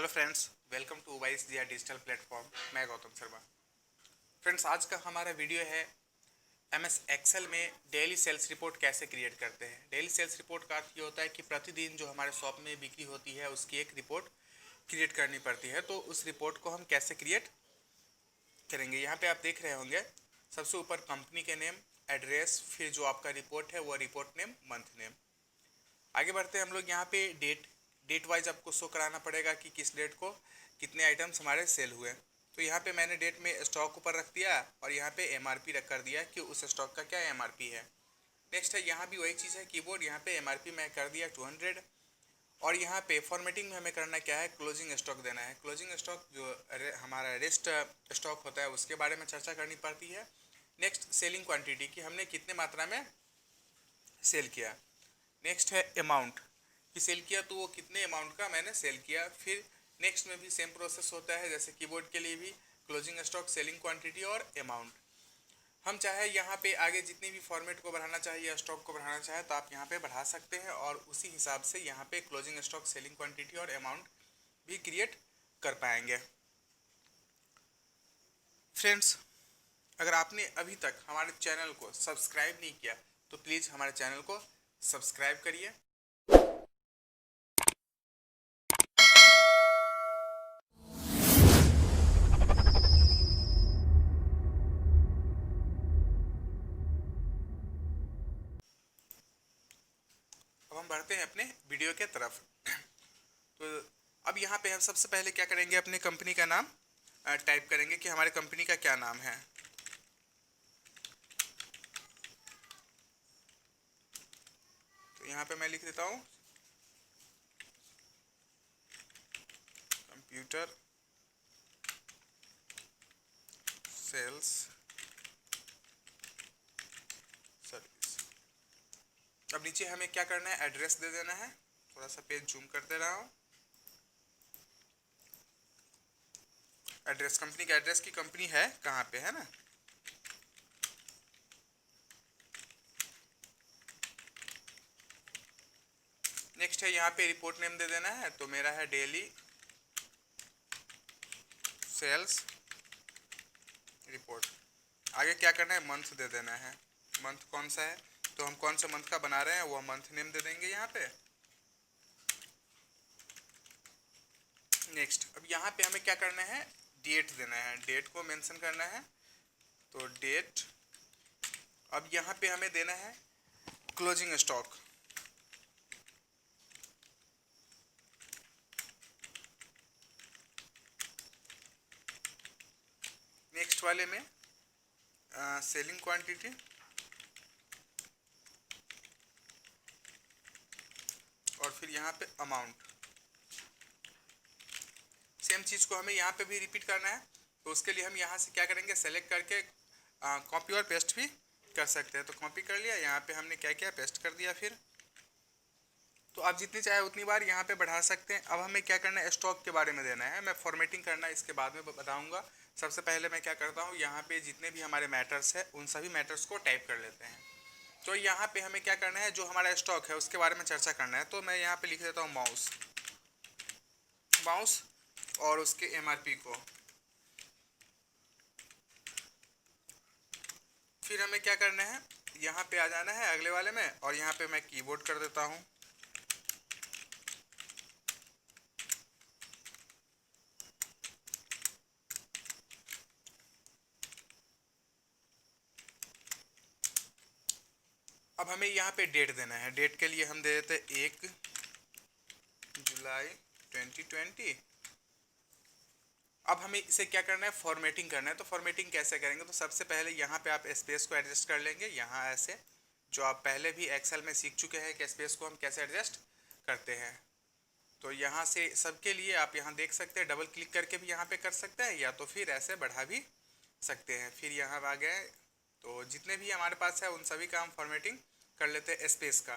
Hello friends, welcome to वाइस दिया digital platform. मैं गौतम शर्मा। फ्रेंड्स, आज का हमारा वीडियो है एमएस एक्सेल में डेली सेल्स रिपोर्ट कैसे क्रिएट करते हैं। डेली सेल्स रिपोर्ट का अर्थ ये होता है कि प्रतिदिन जो हमारे शॉप में बिक्री होती है उसकी एक रिपोर्ट क्रिएट करनी पड़ती है। तो उस रिपोर्ट को हम कैसे क्रिएट करेंगे, यहाँ पे आप देख रहे होंगे सबसे ऊपर कंपनी के नेम, एड्रेस, फिर जो आपका रिपोर्ट है वो रिपोर्ट नेम, मंथ नेम। आगे बढ़ते हैं हम लोग। यहाँ पे डेट वाइज आपको शो कराना पड़ेगा कि किस डेट को कितने आइटम्स हमारे सेल हुए। तो यहाँ पे मैंने डेट में स्टॉक ऊपर रख दिया और यहाँ पे एमआरपी रख कर दिया कि उस स्टॉक का क्या एमआरपी है। नेक्स्ट है, यहाँ भी वही चीज़ है, कीबोर्ड यहाँ पे एमआरपी मैं कर दिया 200। और यहाँ पे फॉर्मेटिंग में हमें करना क्या है, क्लोजिंग स्टॉक देना है। क्लोजिंग स्टॉक जो हमारा रेस्ट स्टॉक होता है उसके बारे में चर्चा करनी पड़ती है। नेक्स्ट, सेलिंग क्वान्टिटी कि हमने कितने मात्रा में सेल किया। नेक्स्ट है अमाउंट कि सेल किया तो वो कितने अमाउंट का मैंने सेल किया। फिर नेक्स्ट में भी सेम प्रोसेस होता है जैसे कीबोर्ड के लिए भी, क्लोजिंग स्टॉक, सेलिंग क्वांटिटी और अमाउंट। हम चाहे यहाँ पे आगे जितनी भी फॉर्मेट को बढ़ाना चाहिए या स्टॉक को बढ़ाना चाहे तो आप यहाँ पे बढ़ा सकते हैं और उसी हिसाब से यहाँ पे क्लोजिंग स्टॉक, सेलिंग क्वांटिटी और अमाउंट भी क्रिएट कर पाएंगे। फ्रेंड्स, अगर आपने अभी तक हमारे चैनल को सब्सक्राइब नहीं किया तो प्लीज़ हमारे चैनल को सब्सक्राइब करिए। अब हम बढ़ते हैं अपने वीडियो के तरफ। तो अब यहाँ पे हम सबसे पहले क्या करेंगे, अपने कंपनी का नाम टाइप करेंगे कि हमारे कंपनी का क्या नाम है। तो यहाँ पे मैं लिख देता हूँ कंप्यूटर सेल्स सर्विस। अब नीचे हमें क्या करना है, एड्रेस दे देना है। थोड़ा सा पेज जूम कर दे रहा हूँ। एड्रेस, कंपनी का एड्रेस की कंपनी है कहाँ पे, है ना। नेक्स्ट है, यहाँ पे रिपोर्ट नेम दे देना है। तो मेरा है डेली सेल्स रिपोर्ट। आगे क्या करना है, मंथ दे देना है। मंथ कौन सा है, तो हम कौन सा मंथ का बना रहे हैं वो मंथ नेम दे देंगे यहाँ पे। नेक्स्ट, अब यहाँ पे हमें क्या करना है, डेट देना है। डेट को मेंशन करना है। तो डेट, अब यहाँ पे हमें देना है क्लोजिंग स्टॉक। नेक्स्ट वाले में सेलिंग क्वांटिटी और फिर यहाँ पे अमाउंट। सेम चीज़ को हमें यहाँ पे भी रिपीट करना है। तो उसके लिए हम यहाँ से क्या करेंगे, सेलेक्ट करके कॉपी और पेस्ट भी कर सकते हैं। तो कॉपी कर लिया, यहाँ पे हमने क्या किया, पेस्ट कर दिया। फिर तो आप जितनी चाहे उतनी बार यहाँ पे बढ़ा सकते हैं। अब हमें क्या करना है, स्टॉक के बारे में देना है। मैं फॉर्मेटिंग करना इसके बाद में बताऊँगा। सबसे पहले मैं क्या करता हूँ, यहाँ पे जितने भी हमारे मैटर्स है उन सभी मैटर्स को टाइप कर लेते हैं। तो यहाँ पे हमें क्या करना है, जो हमारा स्टॉक है उसके बारे में चर्चा करना है। तो मैं यहाँ पे लिख देता हूँ माउस माउस और उसके एमआरपी को। फिर हमें क्या करना है, यहाँ पे आ जाना है अगले वाले में और यहाँ पे मैं कीबोर्ड कर देता हूँ। अब हमें यहाँ पे डेट देना है। डेट के लिए हम दे देते हैं 1 जुलाई 2020। अब हमें इसे क्या करना है, फॉर्मेटिंग करना है। तो फॉर्मेटिंग कैसे करेंगे, तो सबसे पहले यहाँ पे आप स्पेस को एडजस्ट कर लेंगे। यहाँ ऐसे, जो आप पहले भी एक्सेल में सीख चुके हैं कि स्पेस को हम कैसे एडजस्ट करते हैं। तो यहाँ से सबके लिए आप यहाँ देख सकते हैं, डबल क्लिक करके भी यहाँ पे कर सकते हैं या तो फिर ऐसे बढ़ा भी सकते हैं। फिर यहाँ आ गए, तो जितने भी हमारे पास है उन सभी का हम फॉर्मेटिंग कर लेते हैं स्पेस का।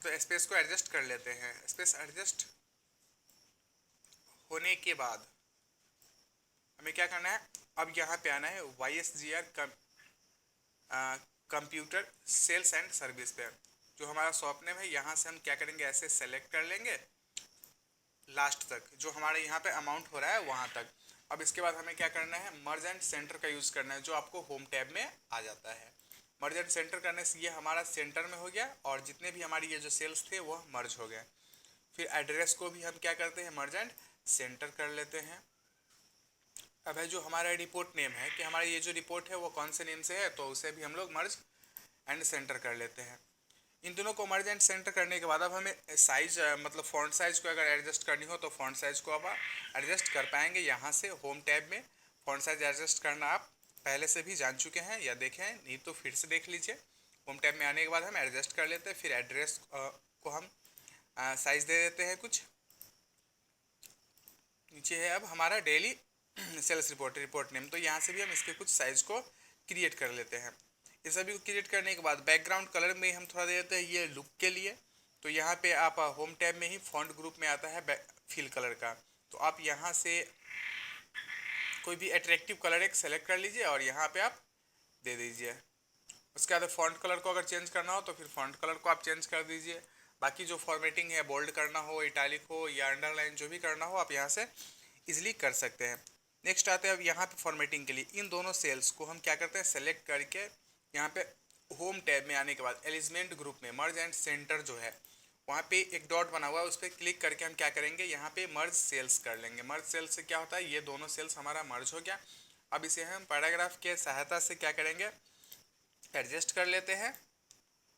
तो स्पेस को एडजस्ट कर लेते हैं। स्पेस एडजस्ट होने के बाद हमें क्या करना है, अब यहाँ पे आना है YSGR computer sales and service पे। जो हमारा शॉप नेम है यहाँ से हम क्या करेंगे, ऐसे सेलेक्ट कर लेंगे। लास्ट तक, जो हमारे यहाँ पे अमाउंट हो रहा है वहाँ तक। अब इसके बाद हमें क्या करना है, मर्ज एंड सेंटर का यूज़ करना है, जो आपको होम टैब में आ जाता है। मर्ज एंड सेंटर करने से ये हमारा सेंटर में हो गया और जितने भी हमारी ये जो सेल्स थे वो मर्ज हो गए। फिर एड्रेस को भी हम क्या करते हैं, मर्ज एंड सेंटर कर लेते हैं। अब है जो हमारा रिपोर्ट नेम है कि हमारा ये जो रिपोर्ट है वो कौन से नेम से है, तो उसे भी हम लोग मर्ज एंड सेंटर कर लेते हैं। इन दोनों को मर्ज एंड सेंटर करने के बाद अब हमें साइज मतलब फ़ॉन्ट साइज को अगर एडजस्ट करनी हो तो फ़ॉन्ट साइज को आप एडजस्ट कर पाएंगे यहाँ से होम टैब में। फ़ॉन्ट साइज एडजस्ट करना आप पहले से भी जान चुके हैं या देखे हैं, नहीं तो फिर से देख लीजिए। होम टैब में आने के बाद हम एडजस्ट कर लेते हैं। फिर एड्रेस को हम साइज दे देते हैं कुछ। नीचे है अब हमारा डेली सेल्स रिपोर्ट नेम, तो यहाँ से भी हम इसके कुछ साइज को क्रिएट कर लेते हैं। ये सभी को क्रिएट करने के बाद बैकग्राउंड कलर में हम थोड़ा दे देते हैं ये लुक के लिए। तो यहाँ पे आप होम टैब में ही फॉन्ट ग्रुप में आता है फिल कलर का, तो आप यहाँ से कोई भी अट्रैक्टिव कलर एक सेलेक्ट कर लीजिए और यहाँ पे आप दे दीजिए। उसके बाद फॉन्ट कलर को अगर चेंज करना हो तो फिर फॉन्ट कलर को आप चेंज कर दीजिए। बाकी जो फॉर्मेटिंग है, बोल्ड करना हो, इटैलिक हो या अंडरलाइन, जो भी करना हो आप यहाँ से इजीली कर सकते हैं। नेक्स्ट आते हैं अब यहाँ पे फॉर्मेटिंग के लिए इन दोनों सेल्स को हम क्या करते हैं, सेलेक्ट करके यहाँ पे होम टैब में आने के बाद एलिमेंट ग्रुप में मर्ज एंड सेंटर जो है वहाँ पे एक डॉट बना हुआ है, उस पर क्लिक करके हम क्या करेंगे, यहाँ पे मर्ज सेल्स कर लेंगे। मर्ज सेल्स से क्या होता है, ये दोनों सेल्स हमारा मर्ज हो गया। अब इसे हम पैराग्राफ के सहायता से क्या करेंगे, एडजस्ट कर लेते हैं।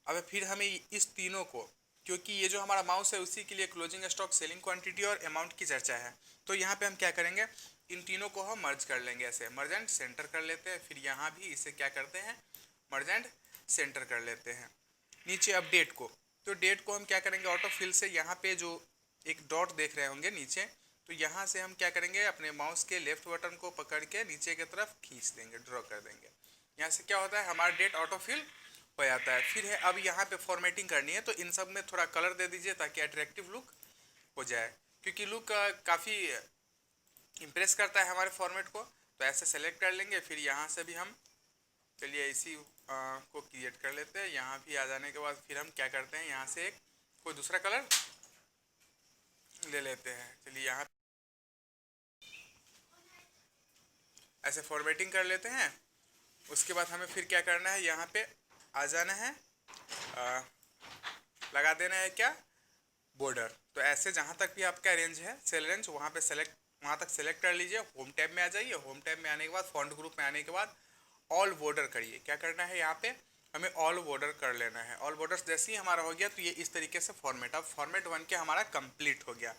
अब फिर हमें इस तीनों को, क्योंकि ये जो हमारा माउस है उसी के लिए क्लोजिंग स्टॉक, सेलिंग क्वांटिटी और अमाउंट की चर्चा है, तो यहाँ पे हम क्या करेंगे, इन तीनों को हम मर्ज कर लेंगे, ऐसे मर्ज एंड सेंटर कर लेते हैं। फिर यहाँ भी इसे क्या करते हैं, मर्ज एंड सेंटर कर लेते हैं। नीचे अब डेट को, तो डेट को हम क्या करेंगे, ऑटो फिल से यहाँ पे जो एक डॉट देख रहे होंगे नीचे, तो यहाँ से हम क्या करेंगे, अपने माउस के लेफ्ट बटन को पकड़ के नीचे की तरफ खींच देंगे, ड्रॉ कर देंगे। यहाँ से क्या होता है, हमारा डेट ऑटो फिल हो जाता है। फिर है अब यहाँ पे फॉर्मेटिंग करनी है, तो इन सब में थोड़ा कलर दे दीजिए ताकि अट्रैक्टिव लुक हो जाए, क्योंकि लुक काफ़ी इम्प्रेस करता है हमारे फॉर्मेट को। तो ऐसे सेलेक्ट कर लेंगे। फिर यहाँ से भी हम चलिए इसी को क्रिएट कर लेते हैं। यहाँ भी आ जाने के बाद फिर हम क्या करते हैं, यहाँ से एक कोई दूसरा कलर ले लेते हैं। चलिए यहाँ ऐसे फॉर्मेटिंग कर लेते हैं। उसके बाद हमें फिर क्या करना है, यहाँ पे आ जाना है, लगा देना है क्या, बॉर्डर। तो ऐसे जहाँ तक भी आपका रेंज है, सेल रेंज, वहाँ पे सेलेक्ट, वहाँ तक सेलेक्ट कर लीजिए। होम टैब में आ जाइए। होम टैब में आने के बाद फॉन्ट ग्रुप में आने के बाद ऑल बॉर्डर करिए। क्या करना है, यहाँ पे हमें ऑल बॉर्डर कर लेना है। ऑल बॉर्डर्स जैसे ही हमारा हो गया तो ये इस तरीके से फॉर्मेट, अब फॉर्मेट बन के हमारा कंप्लीट हो गया।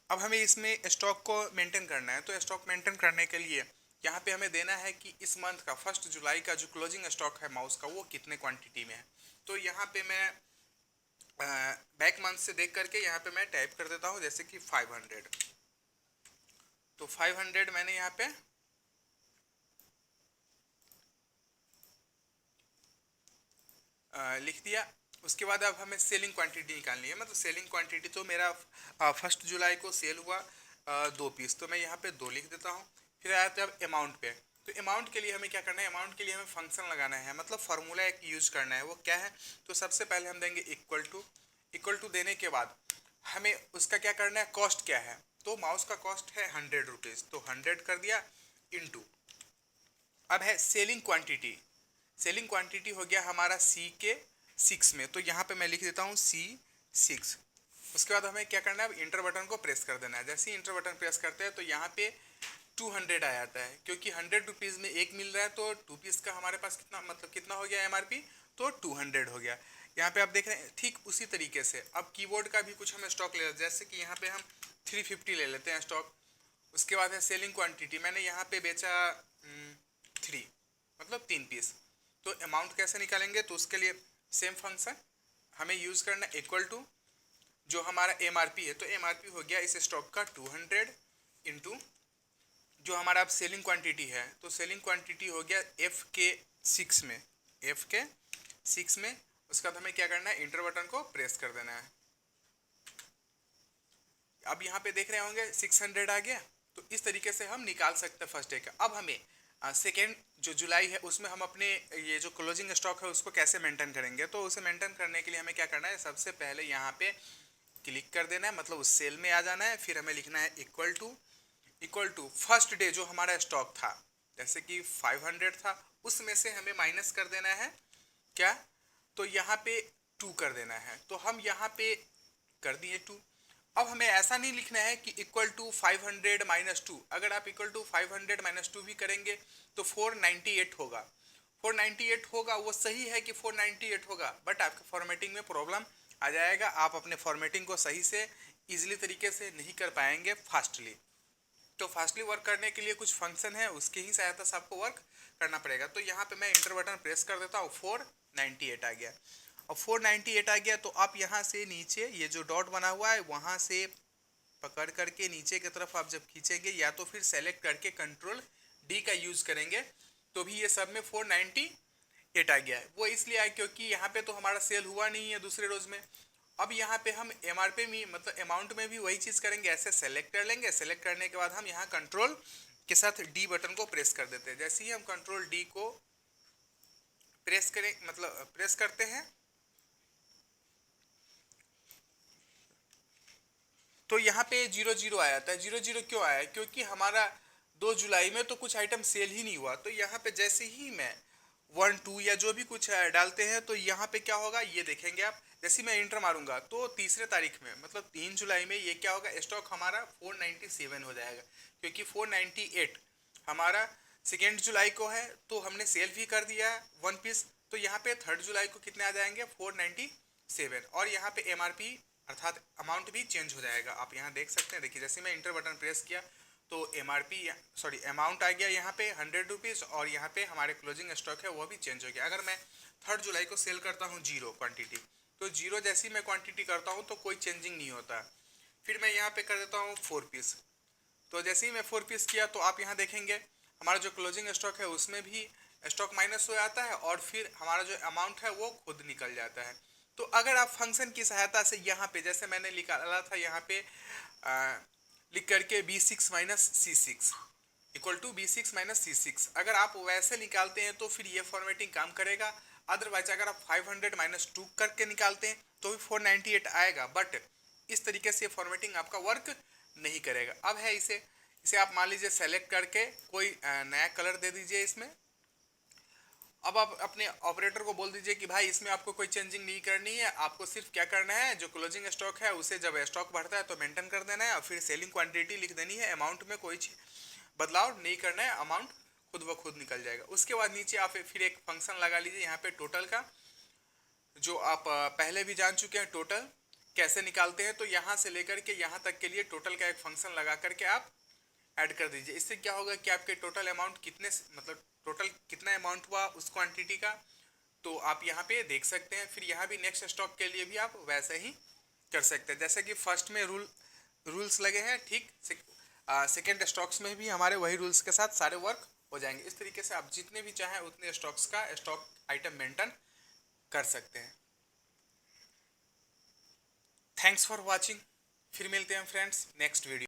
अब हमें इसमें स्टॉक को मेंटेन करना है, तो स्टॉक मेंटेन करने के लिए यहाँ पे हमें देना है कि इस मंथ का 1 जुलाई का जो क्लोजिंग स्टॉक है माउस का, वो कितने क्वांटिटी में है। तो यहाँ पे मैं बैक मंथ से देख करके यहाँ पे मैं टाइप कर देता हूँ, जैसे कि 500। तो 500 मैंने यहाँ पे लिख दिया। उसके बाद अब हमें सेलिंग क्वांटिटी निकालनी है। मतलब सेलिंग क्वांटिटी तो मेरा 1 जुलाई को सेल हुआ 2 पीस, तो मैं यहाँ पे 2 लिख देता हूँ। फिर आया था अब अमाउंट पे। तो अमाउंट के लिए हमें क्या करना है, अमाउंट के लिए हमें फंक्शन लगाना है, मतलब फार्मूला एक यूज करना है। वो क्या है, तो सबसे पहले हम देंगे इक्वल टू। इक्वल टू देने के बाद हमें उसका क्या करना है, कॉस्ट क्या है, तो माउस का कॉस्ट है 100 रुपीज़, तो 100 कर दिया इंटू। अब है सेलिंग क्वांटिटी। सेलिंग क्वांटिटी हो गया हमारा C के 6 में, तो यहाँ पे मैं लिख देता हूँ C6। उसके बाद हमें क्या करना है, अब इंटर बटन को प्रेस कर देना है। जैसे ही इंटर बटन प्रेस करते हैं तो यहाँ पे 200 आ जाता है, क्योंकि 100 रुपीज़ में एक मिल रहा है, तो 2 पीस का हमारे पास कितना, मतलब कितना हो गया MRP, तो 200 हो गया। यहाँ पे आप देख रहे हैं ठीक उसी तरीके से अब कीबोर्ड का भी कुछ हमें स्टॉक ले, जैसे कि यहाँ पे हम 350 ले लेते हैं स्टॉक। उसके बाद है सेलिंग क्वांटिटी, मैंने यहाँ पे बेचा 3, मतलब 3 पीस। तो अमाउंट कैसे निकालेंगे, तो उसके लिए सेम फंक्शन हमें यूज़ करना, इक्वल टू जो हमारा MRP है, तो MRP हो गया इस स्टॉक का 200 इंटू जो हमारा अब सेलिंग क्वांटिटी है, तो सेलिंग क्वांटिटी हो गया F के 6 में, F के 6 में। उसके बाद हमें क्या करना है, इंटर बटन को प्रेस कर देना है। अब यहाँ पे देख रहे होंगे 600 आ गया। तो इस तरीके से हम निकाल सकते हैं फर्स्ट डे का। अब हमें सेकेंड जो जुलाई है उसमें हम अपने ये जो क्लोजिंग स्टॉक है उसको कैसे मेंटेन करेंगे, तो उसे मेंटेन करने के लिए हमें क्या करना है, सबसे पहले यहाँ पे क्लिक कर देना है, मतलब उस सेल में आ जाना है। फिर हमें लिखना है इक्वल टू फर्स्ट डे जो हमारा स्टॉक था, जैसे कि 500 था, उसमें से हमें माइनस कर देना है क्या, तो यहाँ पे 2 कर देना है। तो हम यहाँ पे कर दिए 2। अब हमें ऐसा नहीं लिखना है कि इक्वल टू 500 माइनस 2। अगर आप इक्वल टू 500 माइनस 2 भी करेंगे तो 498 होगा। 498 होगा, वो सही है कि 498 होगा, बट आपके फॉर्मेटिंग में प्रॉब्लम आ जाएगा। आप अपने फॉर्मेटिंग को सही से इजीली तरीके से नहीं कर पाएंगे फास्टली। तो फास्टली वर्क करने के लिए कुछ फंक्शन है, उसकी ही सहायता से आपको वर्क करना पड़ेगा। तो यहाँ पे मैं इंटर बटन प्रेस कर देता हूँ, 498 आ गया। और 498 आ गया तो आप यहाँ से नीचे ये जो डॉट बना हुआ है वहाँ से पकड़ करके नीचे की तरफ आप जब खींचेंगे, या तो फिर सेलेक्ट करके कंट्रोल डी का यूज करेंगे, तो भी ये सब में 498 आ गया है। वो इसलिए आया क्योंकि यहाँ पे तो हमारा सेल हुआ नहीं है दूसरे रोज में। अब यहाँ पे हम एमआरपी में, मतलब अमाउंट में भी वही चीज़ करेंगे, ऐसे सेलेक्ट कर लेंगे। सेलेक्ट करने के बाद हम यहाँ कंट्रोल के साथ डी बटन को प्रेस कर देते हैं। जैसे ही हम कंट्रोल डी को प्रेस करें, मतलब प्रेस करते हैं, तो यहाँ पे 00 आया था। 00 क्यों आया? क्योंकि हमारा 2 जुलाई में तो कुछ आइटम सेल ही नहीं हुआ। तो यहाँ पे जैसे ही मैं 1 2 या जो भी कुछ डालते हैं, तो यहाँ पे क्या होगा ये देखेंगे आप। जैसे मैं इंटर मारूंगा तो तीसरे तारीख में, मतलब 3 जुलाई में ये क्या होगा, स्टॉक हमारा 497 हो जाएगा। क्योंकि 498 हमारा 2 जुलाई को है, तो हमने सेल भी कर दिया है 1 पीस। तो यहाँ पे 3 जुलाई को कितने आ जाएंगे, 497। और यहाँ पे एमआरपी अर्थात अमाउंट भी चेंज हो जाएगा। आप यहाँ देख सकते हैं, देखिए जैसे मैं इंटर बटन प्रेस किया तो अमाउंट आ गया यहाँ पे 100 रुपीज़, और यहाँ पे हमारे क्लोजिंग स्टॉक है वो भी चेंज हो गया। अगर मैं 3 जुलाई को सेल करता हूँ 0 क्वांटिटी, तो 0 जैसी मैं क्वांटिटी करता हूँ तो कोई चेंजिंग नहीं होता। फिर मैं यहाँ पे कर देता हूँ 4 पीस। तो जैसे ही मैं 4 पीस किया तो आप यहाँ देखेंगे हमारा जो क्लोजिंग स्टॉक है उसमें भी स्टॉक माइनस हो जाता है, और फिर हमारा जो अमाउंट है वो खुद निकल जाता है। तो अगर आप फंक्शन की सहायता से यहाँ पे, जैसे मैंने निकाला था यहाँ पे लिख करके B6 minus C6 equal to B6 minus C6, अगर आप वैसे निकालते हैं तो फिर ये फॉर्मेटिंग काम करेगा। अदरवाइज अगर आप 500 माइनस 2 करके निकालते हैं तो भी 498 आएगा, बट इस तरीके से फॉर्मेटिंग आपका वर्क नहीं करेगा। अब है इसे आप मान लीजिए सेलेक्ट करके कोई नया कलर दे दीजिए इसमें। अब आप अपने ऑपरेटर को बोल दीजिए कि भाई इसमें आपको कोई चेंजिंग नहीं करनी है, आपको सिर्फ क्या करना है, जो क्लोजिंग स्टॉक है उसे जब स्टॉक बढ़ता है तो मेंटेन कर देना है, और फिर सेलिंग क्वांटिटी लिख देनी है। अमाउंट में कोई बदलाव नहीं करना है, अमाउंट खुद ब खुद निकल जाएगा। उसके बाद नीचे आप फिर एक फंक्शन लगा लीजिए यहाँ पे टोटल का, जो आप पहले भी जान चुके हैं टोटल कैसे निकालते हैं। तो यहाँ से लेकर के यहाँ तक के लिए टोटल का एक फंक्शन लगा करके आप ऐड कर दीजिए। इससे क्या होगा कि आपके टोटल अमाउंट कितने, मतलब टोटल कितना अमाउंट हुआ उस क्वांटिटी का, तो आप यहाँ पे देख सकते हैं। फिर यहाँ भी नेक्स्ट स्टॉक के लिए भी आप वैसे ही कर सकते हैं, जैसे कि फर्स्ट में रूल्स लगे हैं, ठीक सेकेंड स्टॉक्स में भी हमारे वही रूल्स के साथ सारे वर्क हो जाएंगे। इस तरीके से आप जितने भी चाहें उतने स्टॉक्स का स्टॉक आइटम मेंटेन कर सकते हैं। Thanks for watching. फिर मिलते हैं फ्रेंड्स नेक्स्ट वीडियो।